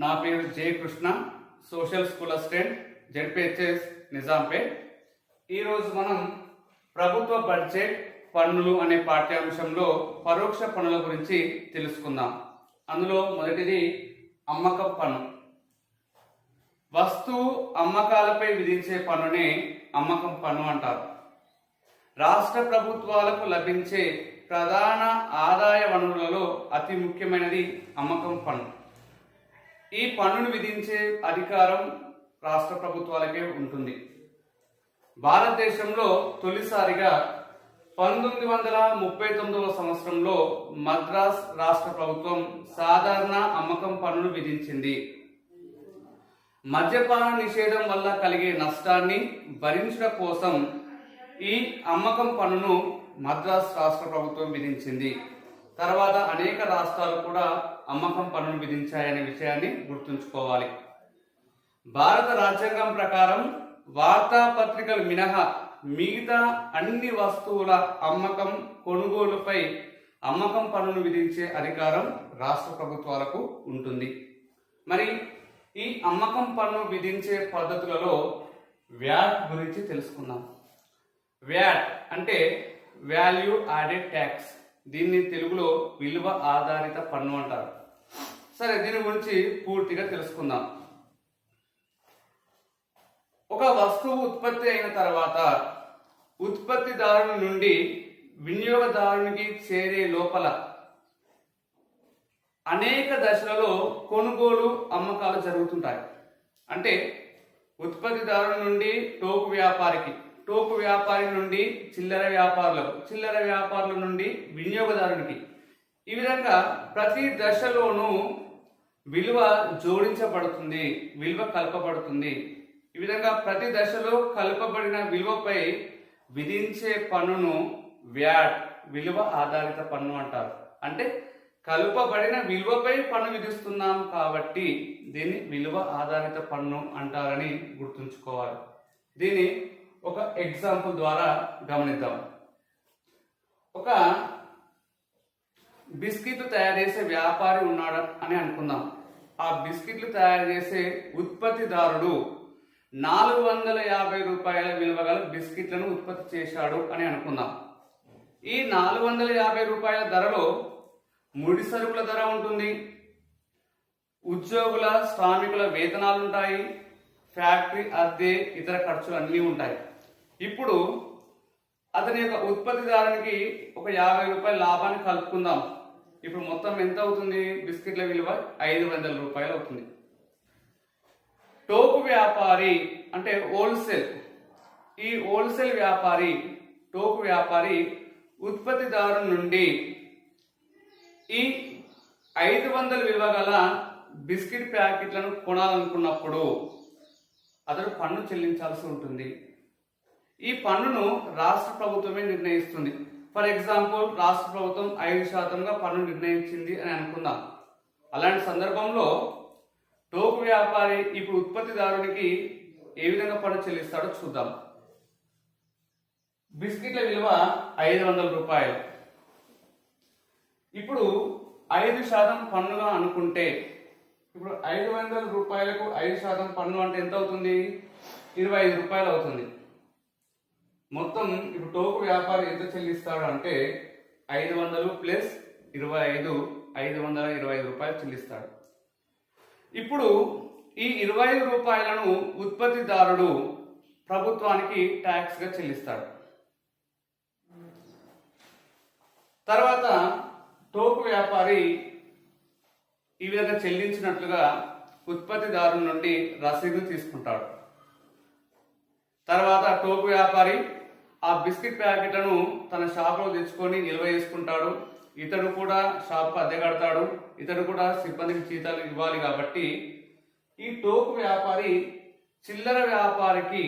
నా పేరు J Krishna, social school assistant, ZPHS Nizampet. ఈరోజు మనం ప్రభుత్వ బడ్జెట్ పన్నులు అనే పాఠ్యాంశంలో పరోక్ష పన్నుల గురించి తెలుసుకుందాం. అందులో మొదటిది అమ్మకం పన్ను. వస్తువు అమ్మకాలపై విధించే పన్నునే అమ్మకం పన్ను అంటారు. రాష్ట్ర ప్రభుత్వాలకు లభించే ప్రధాన ఆదాయ వనరులలో అతి ముఖ్యమైనది అమ్మకం పన్ను. ఈ పన్నును విధించే అధికారం రాష్ట్ర ప్రభుత్వాలకే ఉంటుంది. భారతదేశంలో తొలిసారిగా 1939వ సంవత్సరంలో మద్రాస్ రాష్ట్ర ప్రభుత్వం సాధారణ అమ్మకం పన్నును విధించింది. మద్యపాన నిషేధం వల్ల కలిగే నష్టాన్ని భరించడం కోసం ఈ అమ్మకం పన్నును మద్రాస్ రాష్ట్ర ప్రభుత్వం విధించింది. తర్వాత అనేక రాష్ట్రాలు కూడా అమ్మకం పన్నును విధించాయనే విషయాన్ని గుర్తుంచుకోవాలి. భారత రాజ్యాంగం ప్రకారం వార్తాపత్రికలు మినహా మిగతా అన్ని వస్తువుల అమ్మకం కొనుగోలుపై అమ్మకం పన్నును విధించే అధికారం రాష్ట్ర ప్రభుత్వాలకు ఉంటుంది. మరి ఈ అమ్మకం పన్ను విధించే పద్ధతులలో వ్యాట్ గురించి తెలుసుకుందాం. వ్యాట్ అంటే వాల్యూ యాడెడ్ ట్యాక్స్. దీన్ని తెలుగులో విలువ ఆధారిత పన్ను అంటారు. సరే, దీని గురించి పూర్తిగా తెలుసుకుందాం. ఒక వస్తువు ఉత్పత్తి అయిన తర్వాత ఉత్పత్తిదారుని నుండి వినియోగదారునికి చేరే లోపల అనేక దశలలో కొనుగోలు అమ్మకాలు జరుగుతుంటాయి. అంటే ఉత్పత్తిదారుని నుండి టోకు వ్యాపారికి, టోకు వ్యాపారి నుండి చిల్లర వ్యాపారులకు, చిల్లర వ్యాపారుల నుండి వినియోగదారునికి, ఈ విధంగా ప్రతి దశలోనూ విలువ జోడించబడుతుంది, విలువ కలపబడుతుంది. ఈ విధంగా ప్రతి దశలో కలపబడిన విలువపై విధించే పన్నును వ్యాట్, విలువ ఆధారిత పన్ను అంటారు. అంటే కలుపబడిన విలువపై పన్ను విధిస్తున్నాం కాబట్టి దీన్ని విలువ ఆధారిత పన్ను అంటారని గుర్తుంచుకోవాలి. దీన్ని ఒక ఎగ్జాంపుల్ ద్వారా గమనిద్దాం. ఒక బిస్కెట్లు తయారు చేసే వ్యాపారి ఉన్నాడు అని అనుకుందాం. ఆ బిస్కెట్లు తయారు చేసే ఉత్పత్తిదారుడు 450 రూపాయల విలువ గల బిస్కెట్లను ఉత్పత్తి చేశాడు అని అనుకుందాం. ఈ 450 రూపాయల ధరలో ముడి సరుకుల ధర ఉంటుంది, ఉద్యోగుల శ్రామికుల వేతనాలు ఉంటాయి, ఫ్యాక్టరీ అద్దె, ఇతర ఖర్చులు అన్నీ ఉంటాయి. ఇప్పుడు అతని యొక్క ఉత్పత్తిదారునికి ఒక 50 రూపాయల లాభాన్ని కలుపుకుందాం. ఇప్పుడు మొత్తం ఎంత అవుతుంది? బిస్కెట్ల విలువ 500 రూపాయలు అవుతుంది. టోకు వ్యాపారి అంటే హోల్సేల్, ఈ హోల్సేల్ వ్యాపారి, టోకు వ్యాపారి ఉత్పత్తిదారు నుండి ఈ 500 విలువ గల బిస్కెట్ ప్యాకెట్లను కొనాలనుకున్నప్పుడు అతడు పన్ను చెల్లించాల్సి ఉంటుంది. ఈ పన్నును రాష్ట్ర ప్రభుత్వమే నిర్ణయిస్తుంది. ఫర్ ఎగ్జాంపుల్, రాష్ట్ర ప్రభుత్వం 5%గా పన్ను నిర్ణయించింది అని అనుకుందాం. అలాంటి సందర్భంలో టోకు వ్యాపారి ఇప్పుడు ఉత్పత్తిదారునికి ఏ విధంగా పన్ను చెల్లిస్తాడో చూద్దాం. బిస్కెట్ల విలువ 500 రూపాయలు. ఇప్పుడు 5% పన్నుగా అనుకుంటే, ఇప్పుడు 500 రూపాయలకు 5% పన్ను అంటే ఎంత అవుతుంది? 25 రూపాయలు అవుతుంది. మొత్తం ఇప్పుడు టోకు వ్యాపారి ఎంత చెల్లిస్తాడు అంటే 500 ప్లస్ 25, 525 రూపాయలు చెల్లిస్తాడు. ఇప్పుడు ఈ 25 రూపాయలను ఉత్పత్తిదారుడు ప్రభుత్వానికి ట్యాక్స్ గా చెల్లిస్తాడు. తర్వాత టోకు వ్యాపారి ఈ విధంగా చెల్లించినట్లుగా ఉత్పత్తిదారు నుండి రసీదు తీసుకుంటాడు. తర్వాత టోకు వ్యాపారి ఆ బిస్కెట్ ప్యాకెట్లను తన షాపులో తెచ్చుకొని నిల్వ చేసుకుంటాడు. ఇతడు కూడా షాప్ అద్దె కడతాడు, ఇతడు కూడా సిబ్బందికి జీతాలు ఇవ్వాలి. కాబట్టి ఈ టోకు వ్యాపారి చిల్లర వ్యాపారికి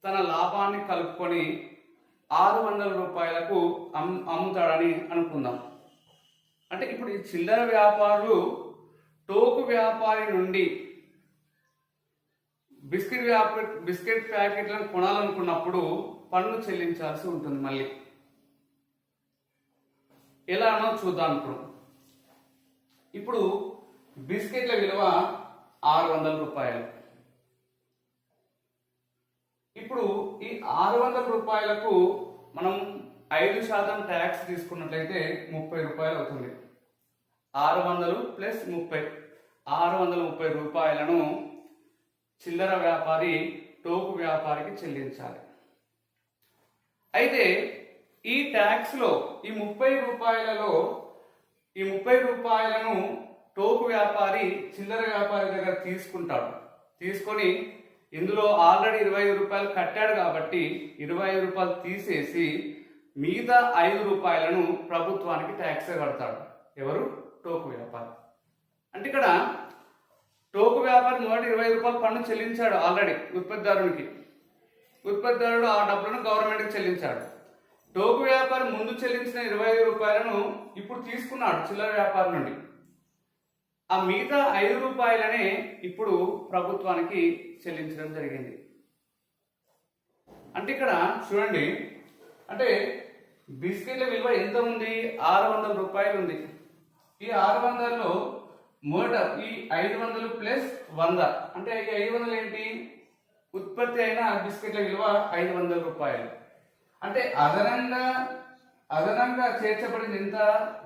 తన లాభాన్ని కలుపుకొని 600 రూపాయలకు అమ్ముతాడని అనుకుందాం. అంటే ఇప్పుడు ఈ చిల్లర వ్యాపారులు టోకు వ్యాపారి నుండి బిస్కెట్ ప్యాకెట్లను కొనాలనుకున్నప్పుడు పన్ను చెల్లించాల్సి ఉంటుంది. మళ్ళీ ఎలానో చూద్దాం. ఇప్పుడు బిస్కెట్ల విలువ 600 రూపాయలు. ఇప్పుడు ఈ 600 రూపాయలకు మనం 5% ట్యాక్స్ తీసుకున్నట్లయితే 30 రూపాయలు అవుతుంది. 600 ప్లస్ 30, 630 రూపాయలను చిల్లర వ్యాపారి టోకు వ్యాపారికి చెల్లించాలి. అయితే ఈ ట్యాక్స్ లో ఈ 30 రూపాయలలో ఈ 30 రూపాయలను టోకు వ్యాపారి చిల్లర వ్యాపారి దగ్గర తీసుకుంటాడు. తీసుకొని ఇందులో ఆల్రెడీ 25 రూపాయలు కట్టాడు కాబట్టి 25 రూపాయలు తీసేసి మిగతా 5 రూపాయలను ప్రభుత్వానికి ట్యాక్స్ కడతాడు. ఎవరు? టోకు వ్యాపారి. అంటే ఇక్కడ టోకు వ్యాపారి మొదటి 25 రూపాయలు పన్ను చెల్లించాడు ఆల్రెడీ ఉత్పత్తిదారునికి. ఉత్పత్తిదారుడు ఆ డబ్బులను గవర్నమెంట్కి చెల్లించాడు. టోకు వ్యాపారి ముందు చెల్లించిన 25 రూపాయలను ఇప్పుడు తీసుకున్నాడు చిల్లర వ్యాపారి నుండి. ఆ మిగతా 5 రూపాయలనే ఇప్పుడు ప్రభుత్వానికి చెల్లించడం జరిగింది. అంటే ఇక్కడ చూడండి, అంటే బిస్కెట్ల విలువ ఎంత ఉంది? 600 రూపాయలు ఉంది. ఈ 600లో మొదట ఈ 500 ప్లస్ 100, అంటే ఈ 500 ఏంటి? ఉత్పత్తి అయిన బిస్కెట్ల విలువ 500 రూపాయలు. అంటే అదనంగా చేర్చబడింది ఎంత?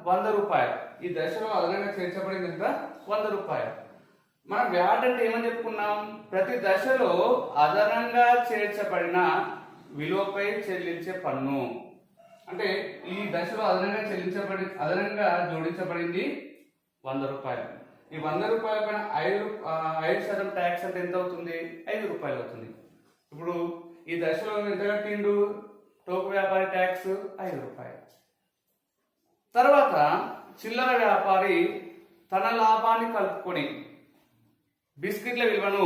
100 రూపాయలు. ఈ దశలో అదనంగా చేర్చబడింది ఎంత? 100 రూపాయలు. మనం వ్యాట్ అంటే ఏమని చెప్పుకున్నాం? ప్రతి దశలో అదనంగా చేర్చబడిన విలువపై చెల్లించే పన్ను. అంటే ఈ దశలో అదనంగా జోడించబడింది 100 రూపాయలు. ఈ 100 రూపాయల పైన 5% ట్యాక్స్ అంటే ఎంత అవుతుంది? 5 రూపాయలు అవుతుంది. ఇప్పుడు ఈ దశలో ఎంత కట్టిండు టోకు వ్యాపారి? ట్యాక్స్ 5 రూపాయలు. తర్వాత చిల్లర వ్యాపారి తన లాభాన్ని కలుపుకొని బిస్కెట్ల విలువను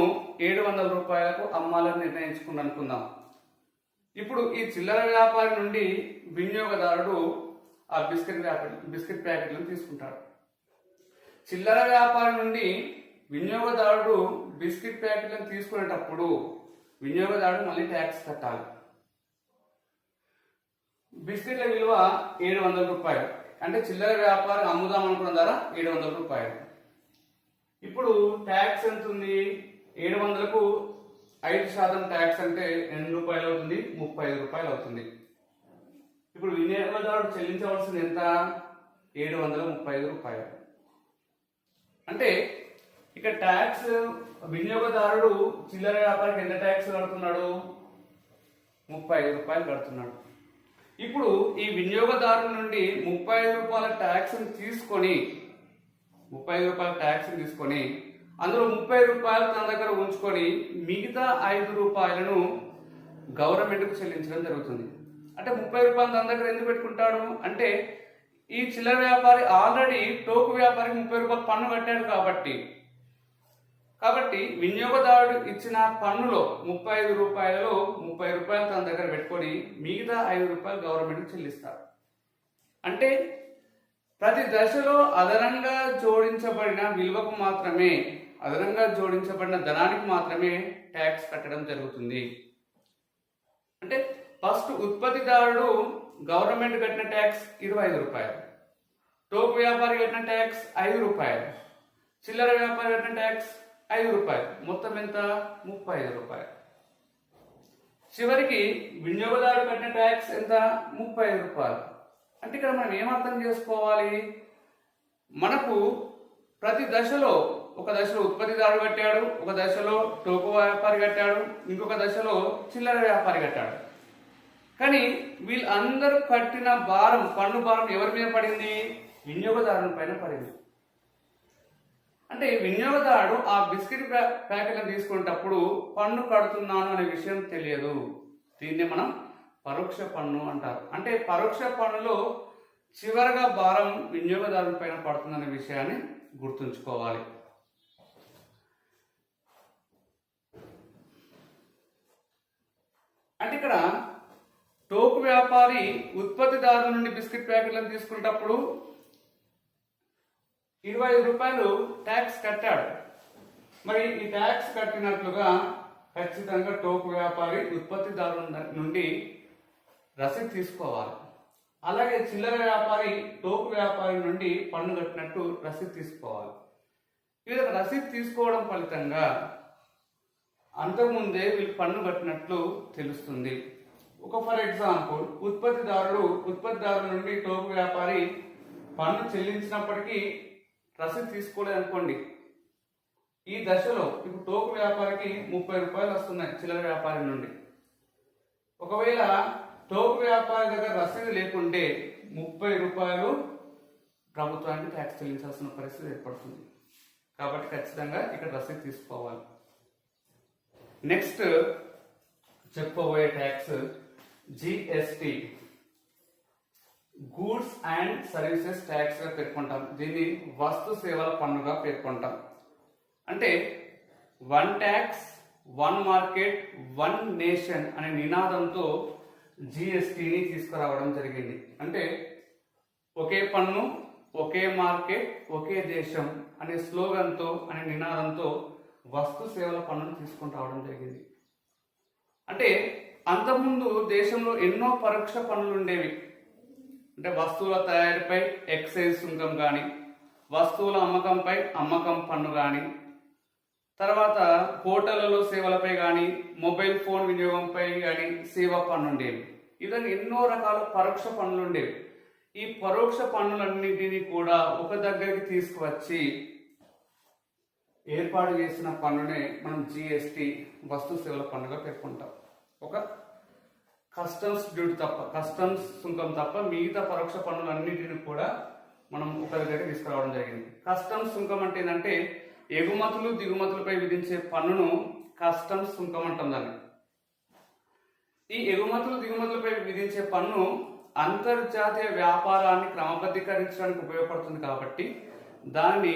700 రూపాయలకు అమ్మాలని నిర్ణయించుకుని అనుకుందాం. ఇప్పుడు ఈ చిల్లర వ్యాపారి నుండి వినియోగదారుడు ఆ బిస్కెట్ ప్యాకెట్లను తీసుకుంటాడు. చిల్లర వ్యాపారి నుండి వినియోగదారుడు బిస్కెట్ ప్యాకెట్లను తీసుకునేటప్పుడు వినియోగదారుడు మళ్ళీ ట్యాక్స్ కట్టాలి. బిస్కెట్ల విలువ 700 రూపాయలు. అంటే చిల్లర వ్యాపారి అమ్ముదాం అనుకున్న ధర 700 రూపాయలు. ఇప్పుడు ట్యాక్స్ ఎంత ఉంది? 700కు 5% ట్యాక్స్ అంటే ఎన్ని రూపాయలు అవుతుంది? 35 రూపాయలు అవుతుంది. ఇప్పుడు వినియోగదారుడు చెల్లించవలసింది ఎంత? 735 రూపాయలు. అంటే ఇక ట్యాక్స్ వినియోగదారుడు చిల్లర వ్యాపారికి ఎంత ట్యాక్స్ కడుతున్నాడు? 35 రూపాయలు కడుతున్నాడు. ఇప్పుడు ఈ వినియోగదారుల నుండి 35 రూపాయల ట్యాక్స్ తీసుకొని అందులో 30 రూపాయలు తన దగ్గర ఉంచుకొని మిగతా 5 రూపాయలను గవర్నమెంట్కు చెల్లించడం జరుగుతుంది. అంటే 30 రూపాయలు తన దగ్గర ఎందుకు పెట్టుకుంటాడు? అంటే ఈ చిల్లర వ్యాపారి ఆల్రెడీ టోకు వ్యాపారికి 30 రూపాయలు పన్ను కట్టాడు కాబట్టి వినియోగదారుడు ఇచ్చిన పన్నులో 35 రూపాయలలో 30 రూపాయలు తన దగ్గర పెట్టుకొని మిగతా 5 రూపాయలు గవర్నమెంట్కి చెల్లిస్తాడు. అంటే ప్రతి దశలో అదనంగా జోడించబడిన విలువకు మాత్రమే, అదనంగా జోడించబడిన ధనానికి మాత్రమే ట్యాక్స్ కట్టడం జరుగుతుంది. అంటే ఫస్ట్ ఉత్పత్తిదారుడు గవర్నమెంట్ కట్టిన ట్యాక్స్ 25 రూపాయలు, టోకు వ్యాపారి కట్టిన ట్యాక్స్ 5 రూపాయలు, చిల్లర వ్యాపారి కట్టిన ట్యాక్స్ 5 రూపాయలు, మొత్తం ఎంత? 35 రూపాయలు. చివరికి వినియోగదారుడు కట్టిన ట్యాక్స్ ఎంత? 35 రూపాయలు. అంటే ఇక్కడ మనం ఏమర్థం చేసుకోవాలి? మనకు ప్రతి దశలో, ఒక దశలో ఉత్పత్తిదారుడు కట్టాడు, ఒక దశలో టోకు వ్యాపారి కట్టాడు, ఇంకొక దశలో చిల్లర వ్యాపారి కట్టాడు. కానీ వీళ్ళందరూ కట్టిన పన్ను భారం ఎవరి మీద పడింది? వినియోగదారుని పైన పడింది. అంటే వినియోగదారుడు ఆ బిస్కెట్ ప్యాకెట్లను తీసుకునేటప్పుడు పన్ను కడుతున్నాను అనే విషయం తెలియదు. దీన్ని మనం పరోక్ష పన్ను అంటారు. అంటే పరోక్ష పన్నులో చివరగా భారం వినియోగదారుని పైన పడుతుందనే విషయాన్ని గుర్తుంచుకోవాలి. అంటే ఇక్కడ టోకు వ్యాపారి ఉత్పత్తిదారుల నుండి బిస్కెట్ ప్యాకెట్లను తీసుకునేటప్పుడు 25 రూపాయలు ట్యాక్స్ కట్టాడు. మరి ఈ ట్యాక్స్ కట్టినట్లుగా ఖచ్చితంగా టోకు వ్యాపారి ఉత్పత్తిదారుల నుండి రసీదు తీసుకోవాలి. అలాగే చిల్లర వ్యాపారి టోకు వ్యాపారి నుండి పన్ను కట్టినట్టు రసీదు తీసుకోవాలి. ఈ విధంగా రసీదు తీసుకోవడం ఫలితంగా అంతకుముందే వీళ్ళు పన్ను కట్టినట్లు తెలుస్తుంది. ఫర్ ఎగ్జాంపుల్ ఉత్పత్తిదారు నుండి టోకు వ్యాపారి పన్ను చెల్లించినప్పటికీ రసీదు తీసుకోలేదు అనుకోండి. ఈ దశలో ఇప్పుడు టోకు వ్యాపారికి 30 రూపాయలు వస్తున్నాయి చిల్లర వ్యాపారి నుండి. ఒకవేళ టోకు వ్యాపారి దగ్గర రసీదు లేకుంటే 30 రూపాయలు ప్రభుత్వానికి ట్యాక్స్ చెల్లించాల్సిన పరిస్థితి ఏర్పడుతుంది. కాబట్టి ఖచ్చితంగా ఇక్కడ రసీదు తీసుకోవాలి. నెక్స్ట్ చెప్పబోయే tax GST, goods and services tax గా పేర్కొంటాం. దీన్ని వస్తు సేవల పన్నుగా పేర్కొంటాం. అంటే one tax, one market, one nation అనే నినాదంతో జిఎస్టిని తీసుకురావడం జరిగింది. అంటే ఒకే పన్ను, ఒకే మార్కెట్, ఒకే దేశం అనే స్లోగన్తో అనే నినాదంతో వస్తు సేవల పన్నును తీసుకొని రావడం జరిగింది. అంటే అంతకుముందు దేశంలో ఎన్నో పరోక్ష పన్నులు ఉండేవి. అంటే వస్తువుల తయారీపై ఎక్సైజ్ సుంకం కానీ, వస్తువుల అమ్మకంపై అమ్మకం పన్ను కానీ, తర్వాత హోటళ్లలో సేవలపై కానీ, మొబైల్ ఫోన్ వినియోగంపై కానీ సేవా పన్ను ఉండేవి. ఈ విధంగా ఎన్నో రకాల పరోక్ష పన్నులు ఉండేవి. ఈ పరోక్ష పన్నులన్నింటినీ కూడా ఒక దగ్గరికి తీసుకువచ్చి ఏర్పాటు చేసిన పన్నునే మనం జిఎస్టి వస్తు సేవల పన్నుగా పేర్కొంటాం. ఒక కస్టమ్స్ డ్యూటీ తప్ప, కస్టమ్స్ సుంకం తప్ప మిగతా పరోక్ష పన్నులన్నింటినీ కూడా మనం ఒక దగ్గరికి తీసుకురావడం జరిగింది. కస్టమ్స్ సుంకం అంటే ఏంటంటే ఎగుమతులు దిగుమతులపై విధించే పన్నును కస్టమ్స్ సుంకం అంటాం దాన్ని. ఈ ఎగుమతులు దిగుమతులపై విధించే పన్ను అంతర్జాతీయ వ్యాపారాన్ని క్రమబద్ధీకరించడానికి ఉపయోగపడుతుంది కాబట్టి దాన్ని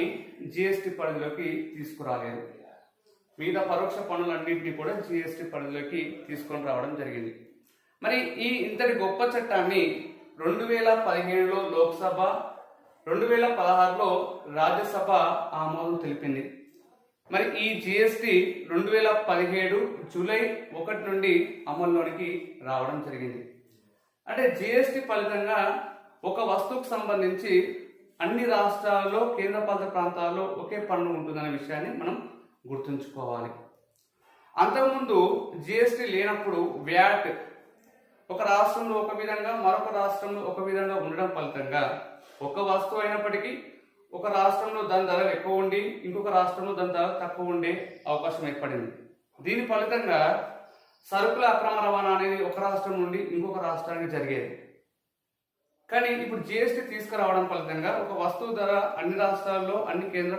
జిఎస్టి పరిధిలోకి తీసుకురాలేదు. మిగతా పరోక్ష పన్నులన్నింటినీ కూడా జిఎస్టి పరిధిలోకి తీసుకొని రావడం జరిగింది. మరి ఈ ఇంతటి గొప్ప చట్టాన్ని 2017లో లోక్సభ, 2016లో రాజ్యసభ ఆమోదం తెలిపింది. మరి ఈ జిఎస్టి 2017 జూలై 1 నుండి అమల్లోనికి రావడం జరిగింది. అంటే జిఎస్టి ఫలితంగా ఒక వస్తువుకు సంబంధించి అన్ని రాష్ట్రాల్లో, కేంద్రపాలిత ప్రాంతాల్లో ఒకే పన్ను ఉంటుందనే విషయాన్ని మనం గుర్తుంచుకోవాలి. అంతకుముందు జిఎస్టి లేనప్పుడు వ్యాట్ ఒక రాష్ట్రంలో ఒక విధంగా, మరొక రాష్ట్రంలో ఒక విధంగా ఉండడం ఫలితంగా ఒక వస్తువు అయినప్పటికీ ఒక రాష్ట్రంలో దాని ధర ఎక్కువ ఉండి ఇంకొక రాష్ట్రంలో దాని ధర తక్కువ ఉండే అవకాశం ఏర్పడింది. దీని ఫలితంగా సరుకుల అక్రమ రవాణా అనేది ఒక రాష్ట్రం నుండి ఇంకొక రాష్ట్రానికి జరిగేది. కానీ ఇప్పుడు జిఎస్టి తీసుకురావడం ఫలితంగా ఒక వస్తువు ధర అన్ని రాష్ట్రాల్లో, అన్ని కేంద్ర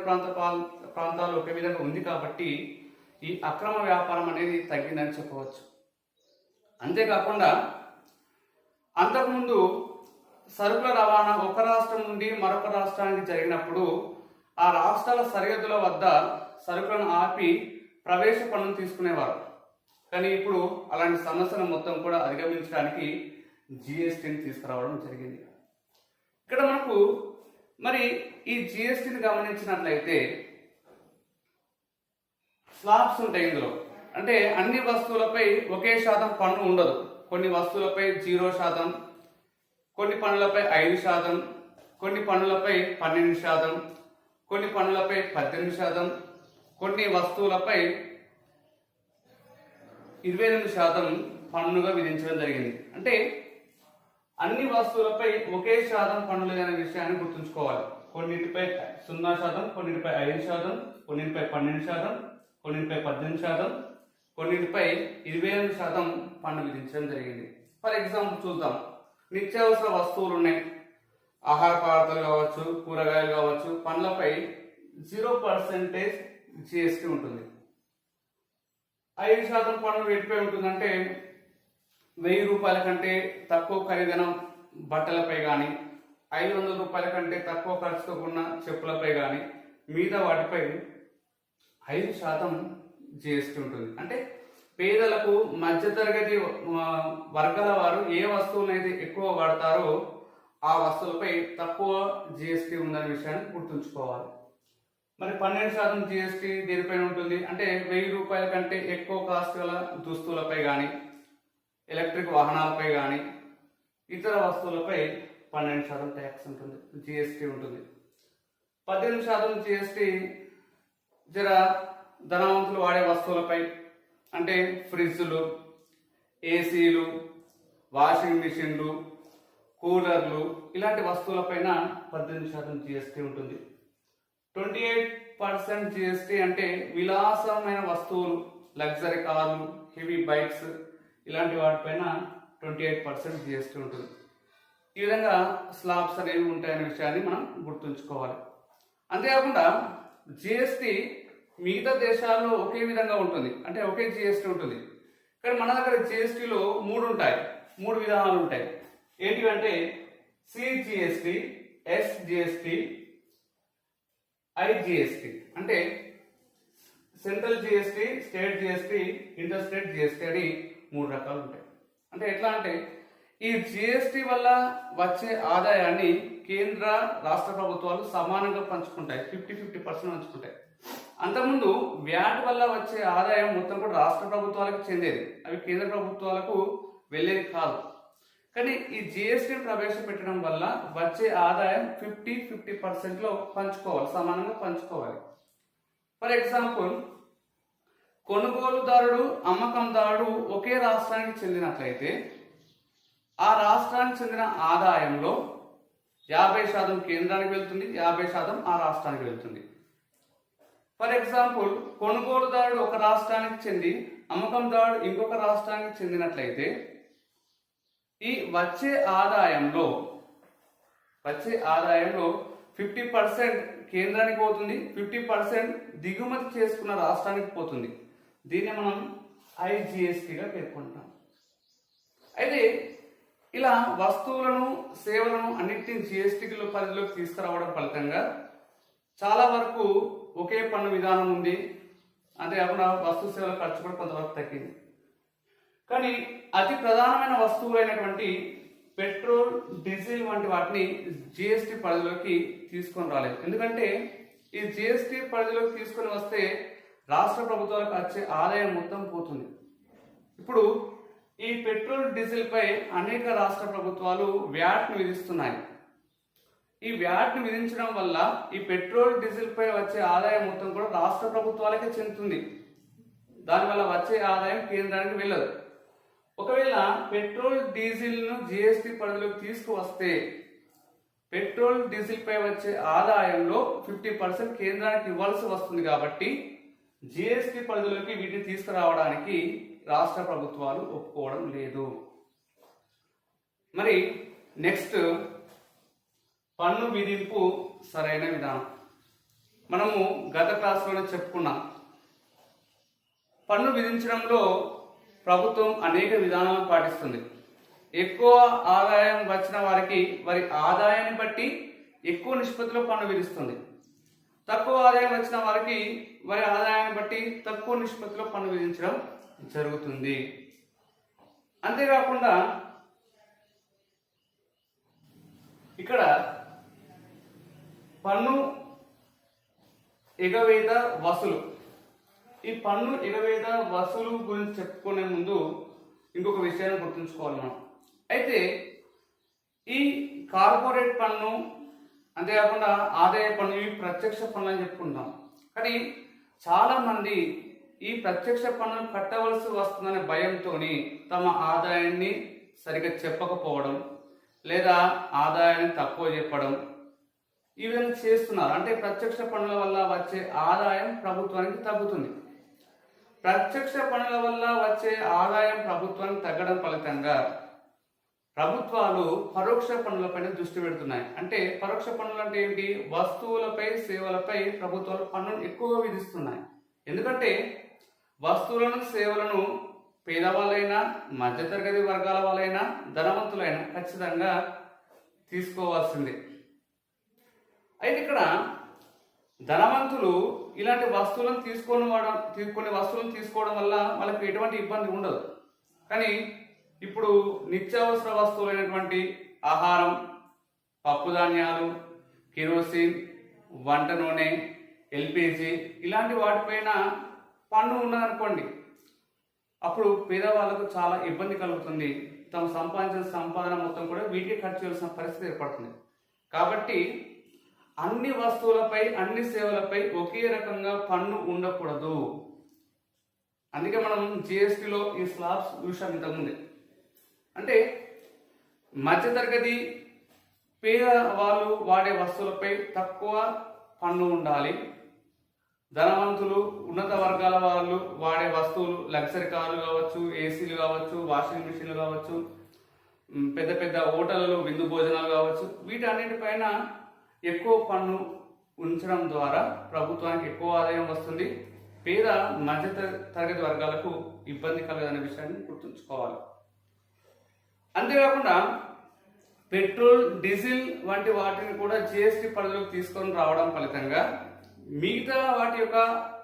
ప్రాంతాల్లో ఒకే విధంగా ఉంది కాబట్టి ఈ అక్రమ వ్యాపారం అనేది తగ్గిందని చెప్పవచ్చు. అంతేకాకుండా అంతకుముందు సరుకుల రవాణా ఒక రాష్ట్రం నుండి మరొక రాష్ట్రానికి జరిగినప్పుడు ఆ రాష్ట్రాల సరిహద్దుల వద్ద సరుకులను ఆపి ప్రవేశ పన్నును తీసుకునేవారు. కానీ ఇప్పుడు అలాంటి సమస్యను మొత్తం కూడా అధిగమించడానికి జిఎస్టిని తీసుకురావడం జరిగింది. ఇక్కడ మనకు మరి ఈ జిఎస్టిని గమనించినట్లయితే స్లాబ్స్ ఉంటాయి ఇందులో. అంటే అన్ని వస్తువులపై ఒకే శాతం పన్ను ఉండదు. కొన్ని వస్తువులపై 0%, కొన్ని పన్నులపై 5%, కొన్ని పన్నులపై 12%, కొన్ని పన్నులపై 18%, కొన్ని వస్తువులపై 28% పన్నుగా విధించడం జరిగింది. అంటే అన్ని వస్తువులపై ఒకే శాతం పన్ను లేదనే విషయాన్ని గుర్తుంచుకోవాలి. కొన్నిటిపై 0%, కొన్నిటిపై 5%, కొన్నిటిపై 12%, కొన్నిటిపై 18%, కొన్నిటిపై 28% పన్ను విధించడం జరిగింది. ఫర్ ఎగ్జాంపుల్ చూద్దాం. నిత్యావసర వస్తువులు ఉన్నాయి, ఆహార పదార్థాలు కావచ్చు, కూరగాయలు కావచ్చు, పన్నులపై 0% జిఎస్టి ఉంటుంది. 5% పన్ను వేటిపై ఉంటుందంటే 1000 రూపాయల కంటే తక్కువ ఖరీదైన బట్టలపై కానీ, 500 రూపాయల కంటే తక్కువ ఖర్చుతో ఉన్న చెప్పులపై కానీ, మిగతా వాటిపై 5% జిఎస్టి ఉంటుంది. అంటే పేదలకు, మధ్యతరగతి వర్గాల వారు ఏ వస్తువులైతే ఎక్కువ వాడతారో ఆ వస్తువులపై తక్కువ జిఎస్టి ఉందనే విషయాన్ని గుర్తుంచుకోవాలి. మరి 12% జిఎస్టి దేనిపైన ఉంటుంది అంటే 1000 రూపాయల కంటే ఎక్కువ కాస్ట్ గల దుస్తులపై కానీ, ఎలక్ట్రిక్ వాహనాలపై కానీ, ఇతర వస్తువులపై 12% ట్యాక్స్ ఉంటుంది, జిఎస్టి ఉంటుంది. 18% జిఎస్టి జర ధనవంతులు వాడే వస్తువులపై అంటే ఫ్రిడ్జ్లు, ఏసీలు, వాషింగ్ మిషన్లు, కూలర్లు ఇలాంటి వస్తువులపైన 18% జిఎస్టీ ఉంటుంది. 28% జిఎస్టీ అంటే విలాసమైన వస్తువులు, లగ్జరీ కార్లు, హెవీ బైక్స్ ఇలాంటి వాటిపైన 28% జిఎస్టీ ఉంటుంది. ఈ విధంగా స్లాబ్స్ అనేవి ఉంటాయనే విషయాన్ని మనం గుర్తుంచుకోవాలి. అంతేకాకుండా జిఎస్టీ మిగతా దేశాల్లో ఒకే విధంగా ఉంటుంది, అంటే ఒకే జిఎస్టీ ఉంటుంది. కానీ మన దగ్గర జిఎస్టీలో 3 విధానాలు ఉంటాయి. ఏంటివి అంటే సిజిఎస్టీ, ఎస్జిఎస్టీ, ఐజిఎస్టీ. అంటే central GST, state GST, inter state GST అని 3 రకాలు ఉంటాయి. అంటే ఎట్లా అంటే ఈ జిఎస్టీ వల్ల వచ్చే ఆదాయాన్ని కేంద్ర రాష్ట్ర ప్రభుత్వాలు సమానంగా పంచుకుంటాయి, 50-50% పంచుకుంటాయి. అంతకుముందు వ్యాట్ వల్ల వచ్చే ఆదాయం మొత్తం కూడా రాష్ట్ర ప్రభుత్వాలకు చెందేది, అవి కేంద్ర ప్రభుత్వాలకు వెళ్ళేది కాదు. కానీ ఈ జిఎస్టీని ప్రవేశపెట్టడం వల్ల వచ్చే ఆదాయం 50-50%లో పంచుకోవాలి, సమానంగా పంచుకోవాలి. ఫర్ ఎగ్జాంపుల్, కొనుగోలుదారుడు, అమ్మకందారుడు ఒకే రాష్ట్రానికి చెందినట్లయితే ఆ రాష్ట్రానికి చెందిన ఆదాయంలో 50% కేంద్రానికి వెళ్తుంది, 50% ఆ రాష్ట్రానికి వెళ్తుంది. ఫర్ ఎగ్జాంపుల్, కొనుగోలుదారుడు ఒక రాష్ట్రానికి చెంది అమ్మకందారుడు ఇంకొక రాష్ట్రానికి చెందినట్లయితే ఈ వచ్చే ఆదాయంలో 50% కేంద్రానికి పోతుంది, 50% దిగుమతి చేసుకున్న రాష్ట్రానికి పోతుంది. దీన్ని మనం ఐజిఎస్టీగా పేర్కొంటాం. అయితే ఇలా వస్తువులను, సేవలను అన్నింటినీ జిఎస్టీ పరిధిలోకి తీసుకురావడం ఫలితంగా చాలా వరకు ఒకే పన్ను విధానం ఉంది. అంతేకాకుండా వస్తు సేవల ఖర్చు కూడా కొంతవరకు తగ్గింది. కానీ అతి ప్రధానమైన వస్తువులైనటువంటి పెట్రోల్, డీజిల్ వంటి వాటిని జిఎస్టీ పరిధిలోకి తీసుకొని రాలేదు. ఎందుకంటే ఈ జిఎస్టీ పరిధిలోకి తీసుకొని వస్తే రాష్ట్ర ప్రభుత్వాలకు వచ్చే ఆదాయం మొత్తం పోతుంది. ఇప్పుడు ఈ పెట్రోల్, డీజిల్ పై అనేక రాష్ట్ర ప్రభుత్వాలు వ్యాట్ను విధిస్తున్నాయి. ఈ వ్యాట్ను విధించడం వల్ల ఈ పెట్రోల్, డీజిల్ పై వచ్చే ఆదాయం మొత్తం కూడా రాష్ట్ర ప్రభుత్వాలకే చెందుతుంది. దానివల్ల వచ్చే ఆదాయం కేంద్రానికి వెళ్ళదు. ఒకవేళ పెట్రోల్, డీజిల్ను జిఎస్టీ పరిధిలోకి తీసుకువస్తే పెట్రోల్, డీజిల్ పై వచ్చే ఆదాయంలో 50% కేంద్రానికి ఇవ్వాల్సి వస్తుంది. కాబట్టి జిఎస్టీ పరిధిలోకి వీటిని తీసుకురావడానికి రాష్ట్ర ప్రభుత్వాలు ఒప్పుకోవడం లేదు. మరి నెక్స్ట్, పన్ను విధింపు సరైన విధానం. మనము గత క్లాసులోనే చెప్పుకున్నాం, పన్ను విధించడంలో ప్రభుత్వం అనేక విధానాలను పాటిస్తుంది. ఎక్కువ ఆదాయం వచ్చిన వారికి వారి ఆదాయాన్ని బట్టి ఎక్కువ నిష్పత్తిలో పన్ను విధిస్తుంది. తక్కువ ఆదాయం వచ్చిన వారికి వారి ఆదాయాన్ని బట్టి తక్కువ నిష్పత్తిలో పన్ను విధించడం జరుగుతుంది. అంతేకాకుండా ఇక్కడ పన్ను ఎగవేత వసూలు, ఈ పన్ను ఎగవేత వసూలు గురించి చెప్పుకునే ముందు ఇంకొక విషయాన్ని గుర్తుంచుకోవాలి మనం. అయితే ఈ కార్పొరేట్ పన్ను, అంతేకాకుండా ఆదాయ పన్ను, ఇవి ప్రత్యక్ష పన్ను అని చెప్పుకుంటాం. కానీ చాలా మంది ఈ ప్రత్యక్ష పన్నును కట్టవలసి వస్తుందనే భయంతో తమ ఆదాయాన్ని సరిగ్గా చెప్పకపోవడం లేదా ఆదాయాన్ని తక్కువ చెప్పడం ఈ విధంగా చేస్తున్నారు. అంటే ప్రత్యక్ష పన్నుల వల్ల వచ్చే ఆదాయం ప్రభుత్వానికి తగ్గుతుంది. ప్రత్యక్ష పన్నుల వల్ల వచ్చే ఆదాయం ప్రభుత్వానికి తగ్గడం ఫలితంగా ప్రభుత్వాలు పరోక్ష పన్నులపైన దృష్టి పెడుతున్నాయి. అంటే పరోక్ష పన్నులు అంటే ఏంటి? వస్తువులపై, సేవలపై ప్రభుత్వాలు పన్నును ఎక్కువగా విధిస్తున్నాయి. ఎందుకంటే వస్తువులను, సేవలను పేదవాళ్ళైనా, మధ్యతరగతి వర్గాల వాళ్ళైనా, ధనవంతులైనా ఖచ్చితంగా తీసుకోవాల్సిందే. అయితే ఇక్కడ ధనవంతులు ఇలాంటి వస్తువులను కొన్ని వస్తువులను తీసుకోవడం వల్ల వాళ్ళకి ఎటువంటి ఇబ్బంది ఉండదు. కానీ ఇప్పుడు నిత్యావసర వస్తువులైనటువంటి ఆహారం, పప్పు ధాన్యాలు, కిరోసిన్, వంట నూనె, ఎల్పిజి ఇలాంటి వాటిపైన పన్ను ఉన్నదనుకోండి, అప్పుడు పేదవాళ్ళకు చాలా ఇబ్బంది కలుగుతుంది. తమ సంపాదించిన సంపాదన మొత్తం కూడా వీటికి ఖర్చు చేయాల్సిన పరిస్థితి ఏర్పడుతుంది. కాబట్టి అన్ని వస్తువులపై అన్ని సేవలపై ఒకే రకంగా పన్ను ఉండకూడదు. అందుకే మనం జిఎస్టిలో ఈ స్లాబ్స్ చూసాం ఇంతకుముందే. అంటే మధ్యతరగతి పేద వాళ్ళు వాడే వస్తువులపై తక్కువ పన్ను ఉండాలి. ధనవంతులు ఉన్నత వర్గాల వాళ్ళు వాడే వస్తువులు లగ్జరీ కార్లు కావచ్చు, ఏసీలు కావచ్చు, వాషింగ్ మిషన్లు కావచ్చు, పెద్ద పెద్ద హోటళ్ళు విందు భోజనాలు కావచ్చు, వీటన్నిటిపైన ఎక్కువ పన్ను ఉంచడం ద్వారా ప్రభుత్వానికి ఎక్కువ ఆదాయం వస్తుంది. పేద మధ్య తరగతి వర్గాలకు ఇబ్బంది కలగదనే విషయాన్ని గుర్తుంచుకోవాలి. అంతేకాకుండా పెట్రోల్, డీజిల్ వంటి వాటిని కూడా జిఎస్టీ పరిధిలోకి తీసుకొని రావడం ఫలితంగా మిగతా వాటి యొక్క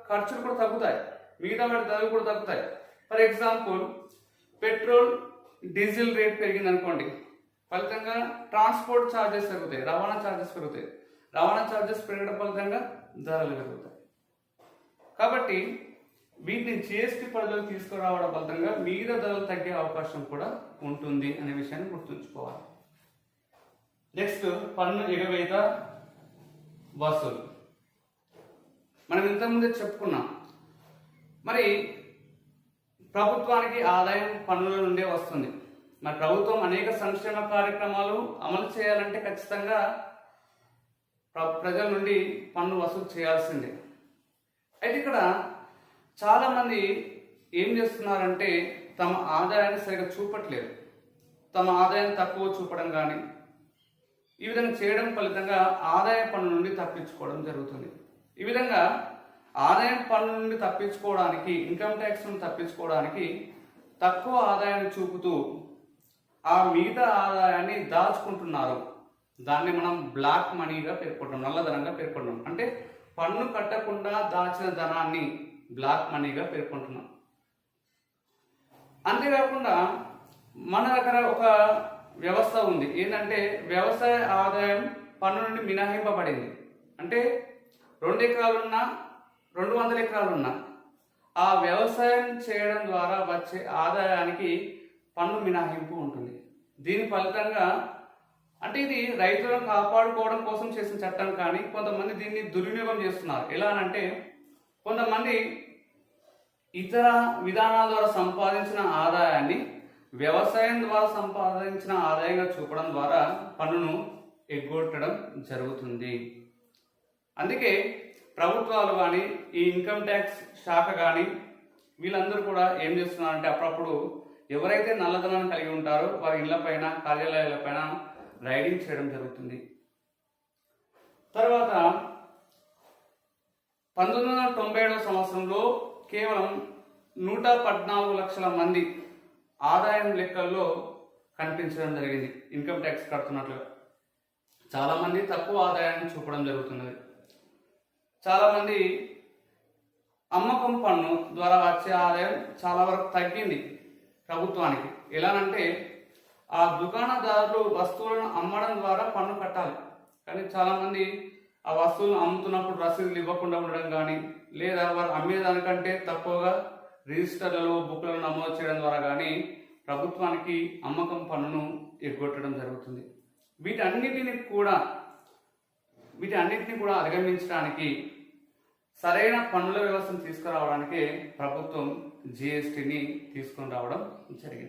ఖర్చులు కూడా తగ్గుతాయి, మిగతా వాటి ధరలు కూడా తగ్గుతాయి. For example, petrol diesel rate పెరిగింది అనుకోండి, ఫలితంగా ట్రాన్స్పోర్ట్ ఛార్జెస్ పెరుగుతాయి, రవాణా ఛార్జెస్ పెరుగుతాయి. రవాణా ఛార్జెస్ పెరగడం ఫలితంగా ధరలు పెరుగుతాయి. కాబట్టి వీటిని జిఎస్టీ పరిధిలోకి తీసుకురావడం ఫలితంగా మిగతా ధరలు తగ్గే అవకాశం కూడా ఉంటుంది అనే విషయాన్ని గుర్తుంచుకోవాలి. నెక్స్ట్, పన్ను ఎగవేత వసూలు. మనం ఇంతకుముందే చెప్పుకున్నాం. మరి ప్రభుత్వానికి ఆదాయం పన్నుల నుండే వస్తుంది. మరి ప్రభుత్వం అనేక సంక్షేమ కార్యక్రమాలు అమలు చేయాలంటే ఖచ్చితంగా ప్రజల నుండి పన్ను వసూలు చేయాల్సిందే. అయితే ఇక్కడ చాలామంది ఏం చేస్తున్నారంటే తమ ఆదాయాన్ని సరిగా చూపట్లేదు. తమ ఆదాయం తక్కువ చూపడం కానీ ఈ విధంగా చేయడం ఫలితంగా ఆదాయ పన్ను నుండి తప్పించుకోవడం జరుగుతుంది. ఈ విధంగా ఆదాయం పన్ను నుండి తప్పించుకోవడానికి, ఇన్కమ్ ట్యాక్స్ నుండి తప్పించుకోవడానికి తక్కువ ఆదాయాన్ని చూపుతూ ఆ మిగతా ఆదాయాన్ని దాచుకుంటున్నారు. దాన్ని మనం బ్లాక్ మనీగా పేర్కొంటాం, నల్లధనంగా పేర్కొంటాం. అంటే పన్ను కట్టకుండా దాచిన ధనాన్ని బ్లాక్ మనీగా పేర్కొంటున్నాం. అంతేకాకుండా మన దగ్గర ఒక వ్యవస్థ ఉంది. ఏంటంటే వ్యవసాయ ఆదాయం పన్ను నుండి మినహాయింపబడింది. అంటే 2 ఎకరాలున్నా 200 ఎకరాలున్నా ఆ వ్యవసాయం చేయడం ద్వారా వచ్చే ఆదాయానికి పన్ను మినహాయింపు ఉంటుంది. దీని ఫలితంగా అంటే ఇది రైతులను కాపాడుకోవడం కోసం చేసిన చట్టం, కానీ కొంతమంది దీన్ని దుర్వినియోగం చేస్తున్నారు. ఎలా అంటే కొంతమంది ఇతర విధానాల ద్వారా సంపాదించిన ఆదాయాన్ని వ్యవసాయం ద్వారా సంపాదించిన ఆదాయంగా చూపడం ద్వారా పన్నును ఎగ్గొట్టడం జరుగుతుంది. అందుకే ప్రభుత్వాలు కానీ ఈ ఇన్కమ్ ట్యాక్స్ శాఖ కానీ వీళ్ళందరూ కూడా ఏం చేస్తున్నారంటే అప్పుడప్పుడు ఎవరైతే నల్లధనాన్ని కలిగి ఉంటారో వారి ఇళ్లపైన, కార్యాలయాలపైన రైడింగ్ చేయడం జరుగుతుంది. తర్వాత 1997 సంవత్సరంలో కేవలం 114 లక్షల మంది ఆదాయం లెక్కల్లో కనిపించడం జరిగింది ఇన్కమ్ ట్యాక్స్ కడుతున్నట్లుగా. చాలామంది తక్కువ ఆదాయాన్ని చూపడం జరుగుతున్నది. చాలామంది అమ్మకం పన్ను ద్వారా వచ్చే ఆదాయం చాలా వరకు తగ్గింది ప్రభుత్వానికి. ఎలానంటే ఆ దుకాణదారులు వస్తువులను అమ్మడం ద్వారా పన్ను కట్టాలి, కానీ చాలామంది ఆ వస్తువులను అమ్ముతున్నప్పుడు రసీదులు ఇవ్వకుండా ఉండడం కానీ, లేదా వారు అమ్మేదానికంటే తక్కువగా రిజిస్టర్లలో, బుక్లను నమోదు చేయడం ద్వారా కానీ ప్రభుత్వానికి అమ్మకం పన్నును ఎగ్గొట్టడం జరుగుతుంది. వీటన్నిటిని కూడా అధిగమించడానికి సరైన పన్నుల వ్యవస్థను తీసుకురావడానికే ప్రభుత్వం జిఎస్టీని తీసుకొని రావడం జరిగింది.